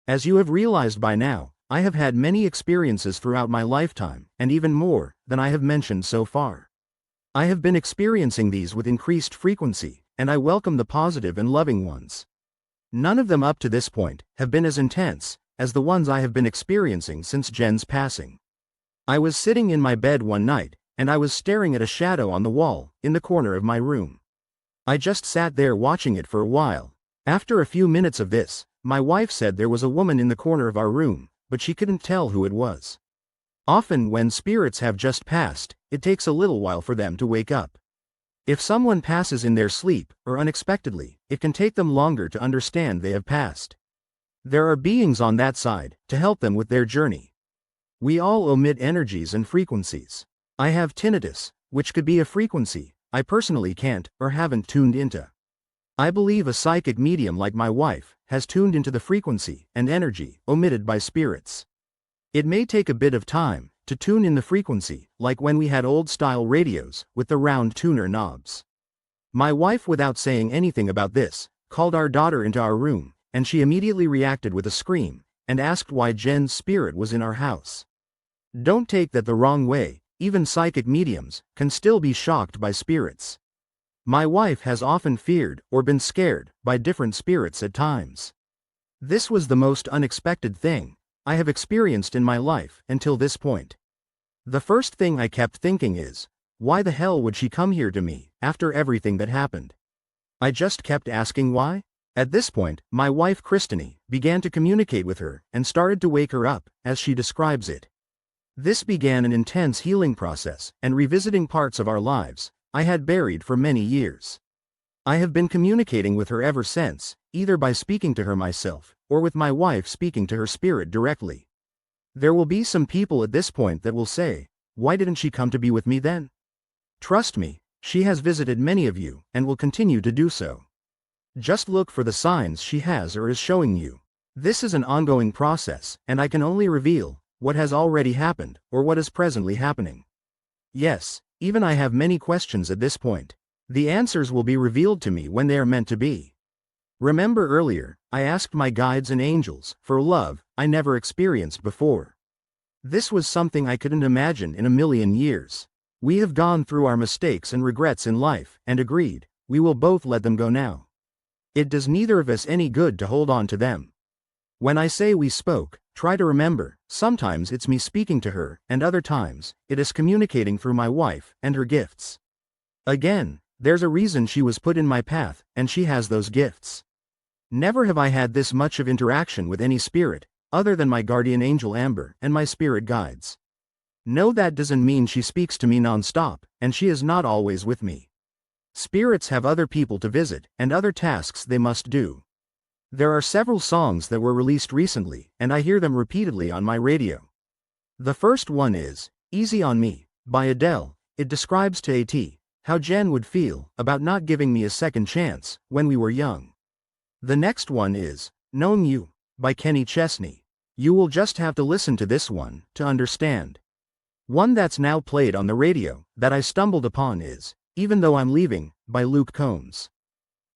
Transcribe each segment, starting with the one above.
As you have realized by now, I have had many experiences throughout my lifetime, and even more than I have mentioned so far. I have been experiencing these with increased frequency, and I welcome the positive and loving ones. None of them up to this point have been as intense as the ones I have been experiencing since Jen's passing. I was sitting in my bed one night, and I was staring at a shadow on the wall in the corner of my room. I just sat there watching it for a while. After a few minutes of this, my wife said there was a woman in the corner of our room, but she couldn't tell who it was. Often when spirits have just passed, it takes a little while for them to wake up. If someone passes in their sleep, or unexpectedly, it can take them longer to understand they have passed. There are beings on that side, to help them with their journey. We all emit energies and frequencies. I have tinnitus, which could be a frequency I personally can't, or haven't tuned into. I believe a psychic medium like my wife has tuned into the frequency and energy emitted by spirits. It may take a bit of time to tune in the frequency, like when we had old-style radios with the round tuner knobs. My wife, without saying anything about this, called our daughter into our room, and she immediately reacted with a scream and asked why Jen's spirit was in our house. Don't take that the wrong way, even psychic mediums can still be shocked by spirits. My wife has often feared or been scared by different spirits at times. This was the most unexpected thing I have experienced in my life until this point. The first thing I kept thinking is, why the hell would she come here to me after everything that happened? I just kept asking why. At this point, my wife Christine began to communicate with her and started to wake her up, as she describes it. This began an intense healing process and revisiting parts of our lives I had buried for many years. I have been communicating with her ever since, either by speaking to her myself, or with my wife speaking to her spirit directly. There will be some people at this point that will say, why didn't she come to be with me then? Trust me, she has visited many of you, and will continue to do so. Just look for the signs she has or is showing you. This is an ongoing process, and I can only reveal what has already happened, or what is presently happening. Yes, even I have many questions at this point. The answers will be revealed to me when they are meant to be. Remember earlier, I asked my guides and angels for love I never experienced before. This was something I couldn't imagine in a million years. We have gone through our mistakes and regrets in life, and agreed, we will both let them go now. It does neither of us any good to hold on to them. When I say we spoke, try to remember, sometimes it's me speaking to her, and other times, it is communicating through my wife and her gifts. Again, there's a reason she was put in my path, and she has those gifts. Never have I had this much of interaction with any spirit, other than my guardian angel Amber and my spirit guides. No, that doesn't mean she speaks to me non-stop, and she is not always with me. Spirits have other people to visit, and other tasks they must do. There are several songs that were released recently, and I hear them repeatedly on my radio. The first one is, Easy on Me, by Adele. It describes to A.T. how Jen would feel about not giving me a second chance when we were young. The next one is, Knowing You, by Kenny Chesney. You will just have to listen to this one to understand. One that's now played on the radio that I stumbled upon is, Even Though I'm Leaving, by Luke Combs.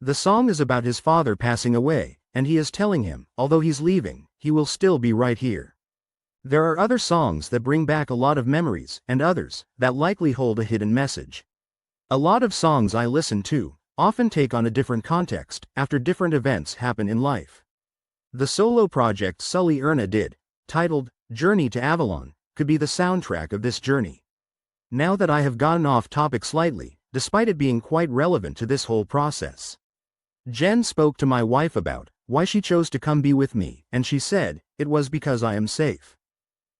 The song is about his father passing away, and he is telling him, although he's leaving, he will still be right here. There are other songs that bring back a lot of memories, and others that likely hold a hidden message. A lot of songs I listen to often take on a different context after different events happen in life. The solo project Sully Erna did, titled Journey to Avalon, could be the soundtrack of this journey. Now that I have gotten off topic slightly, despite it being quite relevant to this whole process. Jen spoke to my wife about why she chose to come be with me, and she said, it was because I am safe.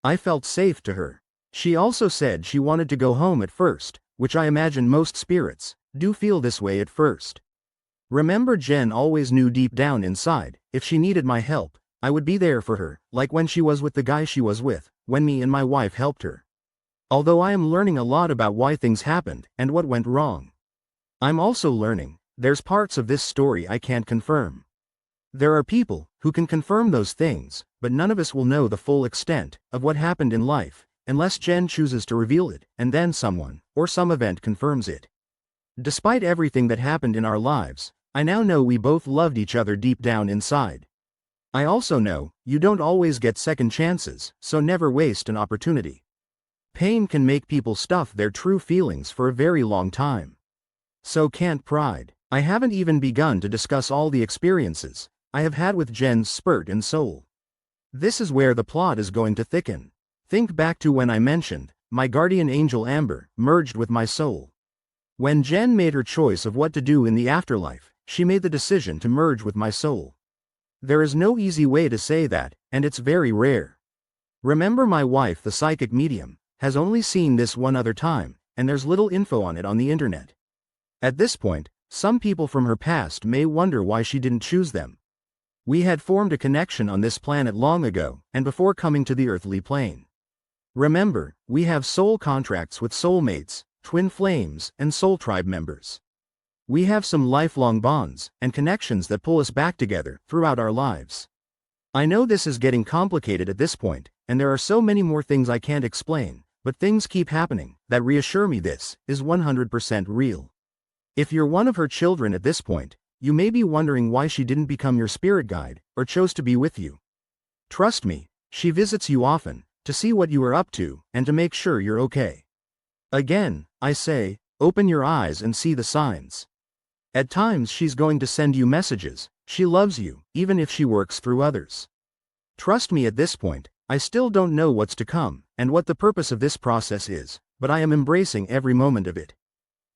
I felt safe to her. She also said she wanted to go home at first, which I imagine most spirits do feel this way at first. Remember, Jen always knew deep down inside, if she needed my help, I would be there for her, like when she was with the guy she was with, when me and my wife helped her. Although I am learning a lot about why things happened and what went wrong. I'm also learning, there's parts of this story I can't confirm. There are people who can confirm those things, but none of us will know the full extent of what happened in life, unless Jen chooses to reveal it, and then someone, or some event confirms it. Despite everything that happened in our lives, I now know we both loved each other deep down inside. I also know, you don't always get second chances, so never waste an opportunity. Pain can make people stuff their true feelings for a very long time. So can't pride. I haven't even begun to discuss all the experiences I have had with Jen's spurt and soul. This is where the plot is going to thicken. Think back to when I mentioned, my guardian angel Amber merged with my soul. When Jen made her choice of what to do in the afterlife, she made the decision to merge with my soul. There is no easy way to say that, and it's very rare. Remember, my wife, the psychic medium, has only seen this one other time, and there's little info on it on the internet. At this point, some people from her past may wonder why she didn't choose them. We had formed a connection on this planet long ago, and before coming to the earthly plane. Remember, we have soul contracts with soulmates, twin flames, and soul tribe members. We have some lifelong bonds and connections that pull us back together throughout our lives. I know this is getting complicated at this point, and there are so many more things I can't explain, but things keep happening that reassure me this is 100% real. If you're one of her children at this point, you may be wondering why she didn't become your spirit guide or chose to be with you. Trust me, she visits you often to see what you are up to and to make sure you're okay. Again, I say, open your eyes and see the signs. At times she's going to send you messages. She loves you, even if she works through others. Trust me, at this point, I still don't know what's to come and what the purpose of this process is, but I am embracing every moment of it.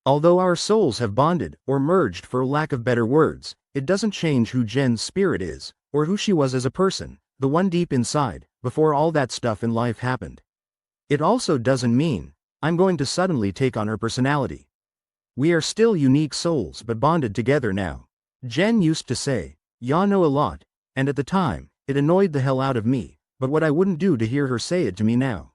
Although our souls have bonded or merged, for lack of better words, it doesn't change who Jen's spirit is, or who she was as a person, the one deep inside, before all that stuff in life happened. It also doesn't mean I'm going to suddenly take on her personality. We are still unique souls but bonded together now. Jen used to say, "Ya know a lot," and at the time, it annoyed the hell out of me, but what I wouldn't do to hear her say it to me now.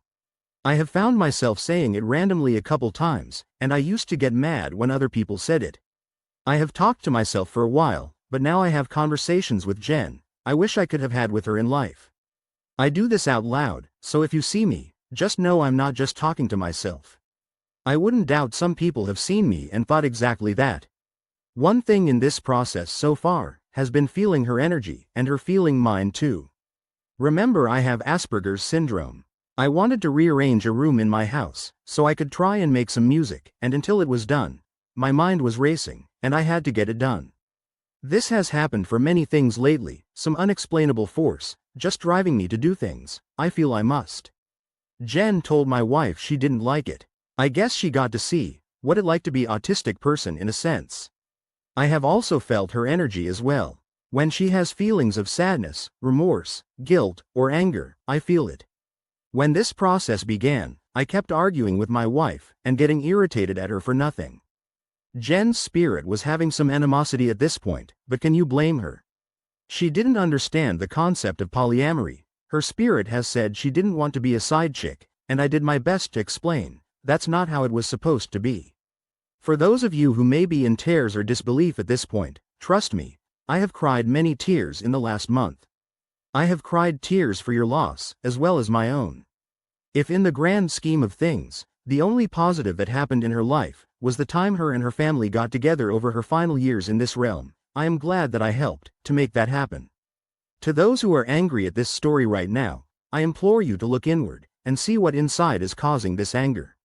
I have found myself saying it randomly a couple times, and I used to get mad when other people said it. I have talked to myself for a while, but now I have conversations with Jen I wish I could have had with her in life. I do this out loud, so if you see me, just know I'm not just talking to myself. I wouldn't doubt some people have seen me and thought exactly that. One thing in this process so far has been feeling her energy and her feeling mine too. Remember, I have Asperger's syndrome. I wanted to rearrange a room in my house so I could try and make some music, and until it was done, my mind was racing, and I had to get it done. This has happened for many things lately, some unexplainable force just driving me to do things I feel I must. Jen told my wife she didn't like it. I guess she got to see what it like to be an autistic person in a sense. I have also felt her energy as well. When she has feelings of sadness, remorse, guilt, or anger, I feel it. When this process began, I kept arguing with my wife and getting irritated at her for nothing. Jen's spirit was having some animosity at this point, but can you blame her? She didn't understand the concept of polyamory. Her spirit has said she didn't want to be a side chick, and I did my best to explain that's not how it was supposed to be. For those of you who may be in tears or disbelief at this point, trust me, I have cried many tears in the last month. I have cried tears for your loss, as well as my own. If in the grand scheme of things, the only positive that happened in her life was the time her and her family got together over her final years in this realm, I am glad that I helped to make that happen. To those who are angry at this story right now, I implore you to look inward and see what inside is causing this anger.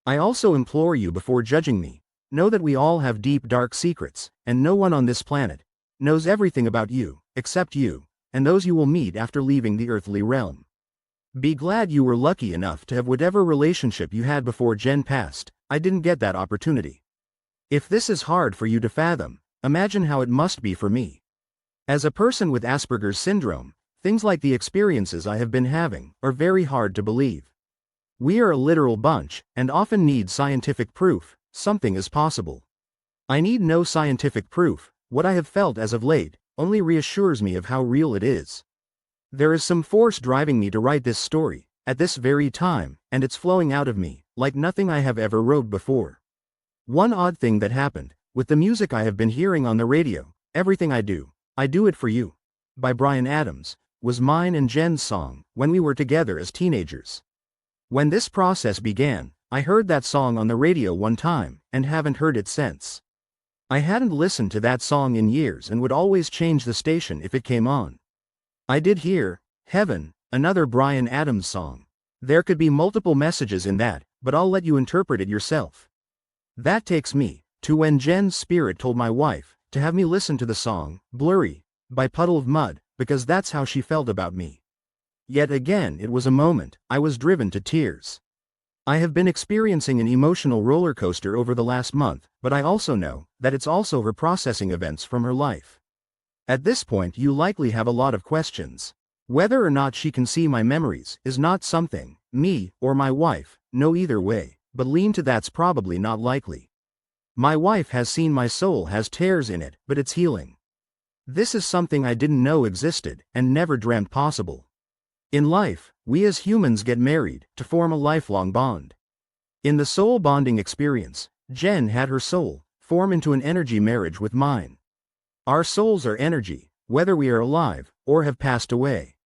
I also implore you, before judging me, know that we all have deep dark secrets, and no one on this planet knows everything about you, except you, and those you will meet after leaving the earthly realm. Be glad you were lucky enough to have whatever relationship you had before Jen passed. I didn't get that opportunity. If this is hard for you to fathom, imagine how it must be for me. As a person with Asperger's syndrome, things like the experiences I have been having are very hard to believe. We are a literal bunch, and often need scientific proof something is possible. I need no scientific proof. What I have felt as of late only reassures me of how real it is. There is some force driving me to write this story at this very time, and it's flowing out of me like nothing I have ever wrote before. One odd thing that happened with the music I have been hearing on the radio, Everything I Do It For You, by Bryan Adams, was mine and Jen's song when we were together as teenagers. When this process began, I heard that song on the radio one time and haven't heard it since. I hadn't listened to that song in years and would always change the station if it came on. I did hear, Heaven, another Bryan Adams song. There could be multiple messages in that, but I'll let you interpret it yourself. That takes me to when Jen's spirit told my wife to have me listen to the song, Blurry, by Puddle of Mudd, because that's how she felt about me. Yet again it was a moment I was driven to tears. I have been experiencing an emotional roller coaster over the last month, but I also know that it's also her processing events from her life. At this point you likely have a lot of questions. Whether or not she can see my memories is not something me or my wife know either way, but lean to that's probably not likely. My wife has seen my soul has tears in it, but it's healing. This is something I didn't know existed and never dreamt possible. In life, we as humans get married to form a lifelong bond. In the soul bonding experience, Jen had her soul form into an energy marriage with mine. Our souls are energy, whether we are alive or have passed away.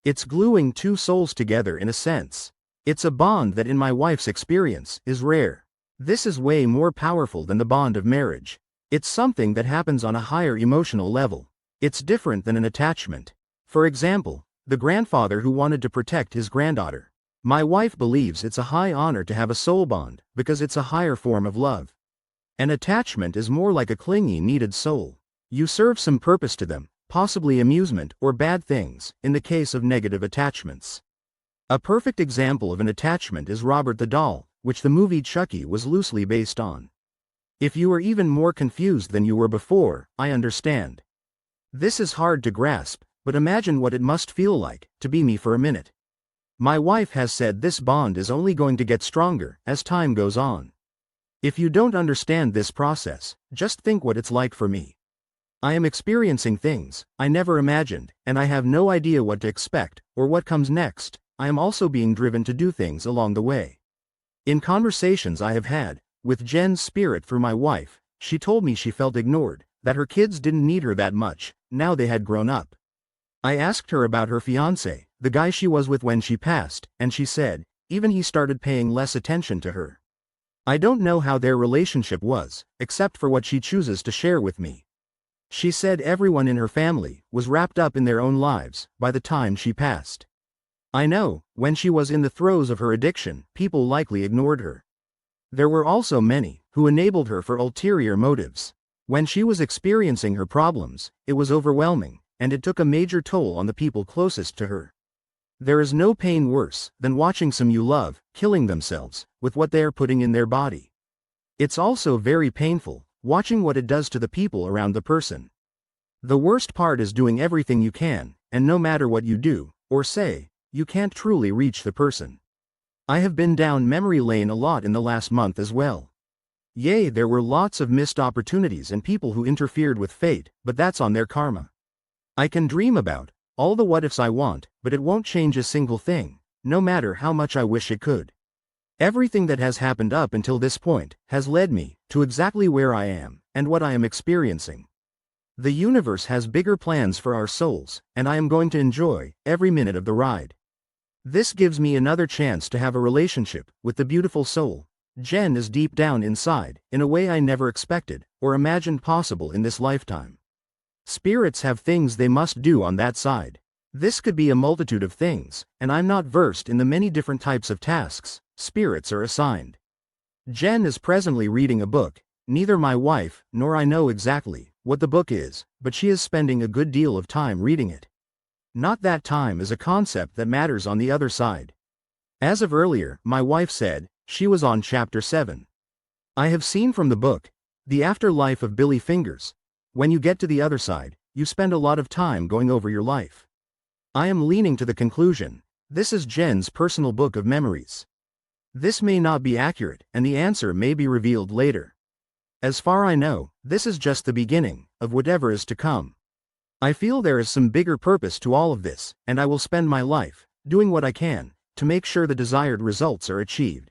It's gluing two souls together in a sense. It's a bond that in my wife's experience is rare. This is way more powerful than the bond of marriage. It's something that happens on a higher emotional level. It's different than an attachment. For example, the grandfather who wanted to protect his granddaughter. My wife believes it's a high honor to have a soul bond because it's a higher form of love. An attachment is more like a clingy needed soul. You serve some purpose to them, possibly amusement or bad things, in the case of negative attachments. A perfect example of an attachment is Robert the Doll, which the movie Chucky was loosely based on. If you are even more confused than you were before, I understand. This is hard to grasp, but imagine what it must feel like to be me for a minute. My wife has said this bond is only going to get stronger as time goes on. If you don't understand this process, just think what it's like for me. I am experiencing things I never imagined, and I have no idea what to expect or what comes next. I am also being driven to do things along the way. In conversations I have had with Jen's spirit through my wife, she told me she felt ignored, that her kids didn't need her that much, now they had grown up. I asked her about her fiancé, the guy she was with when she passed, and she said, even he started paying less attention to her. I don't know how their relationship was, except for what she chooses to share with me. She said everyone in her family was wrapped up in their own lives by the time she passed. I know, when she was in the throes of her addiction, people likely ignored her. There were also many who enabled her for ulterior motives. When she was experiencing her problems, it was overwhelming, and it took a major toll on the people closest to her. There is no pain worse than watching some you love killing themselves with what they are putting in their body. It's also very painful watching what it does to the people around the person. The worst part is doing everything you can, and no matter what you do or say, you can't truly reach the person. I have been down memory lane a lot in the last month as well. Yay, there were lots of missed opportunities and people who interfered with fate, but that's on their karma. I can dream about all the what ifs I want, but it won't change a single thing, no matter how much I wish it could. Everything that has happened up until this point has led me to exactly where I am and what I am experiencing. The universe has bigger plans for our souls, and I am going to enjoy every minute of the ride. This gives me another chance to have a relationship with the beautiful soul Jen is deep down inside, in a way I never expected or imagined possible in this lifetime. Spirits have things they must do on that side. This could be a multitude of things, and I'm not versed in the many different types of tasks spirits are assigned. Jen is presently reading a book. Neither my wife nor I know exactly what the book is, but she is spending a good deal of time reading it. Not that time is a concept that matters on the other side. As of earlier, my wife said she was on chapter 7. I have seen from the book, The Afterlife of Billy Fingers. When you get to the other side, you spend a lot of time going over your life. I am leaning to the conclusion, this is Jen's personal book of memories. This may not be accurate, and the answer may be revealed later. As far I know, this is just the beginning of whatever is to come. I feel there is some bigger purpose to all of this, and I will spend my life doing what I can to make sure the desired results are achieved.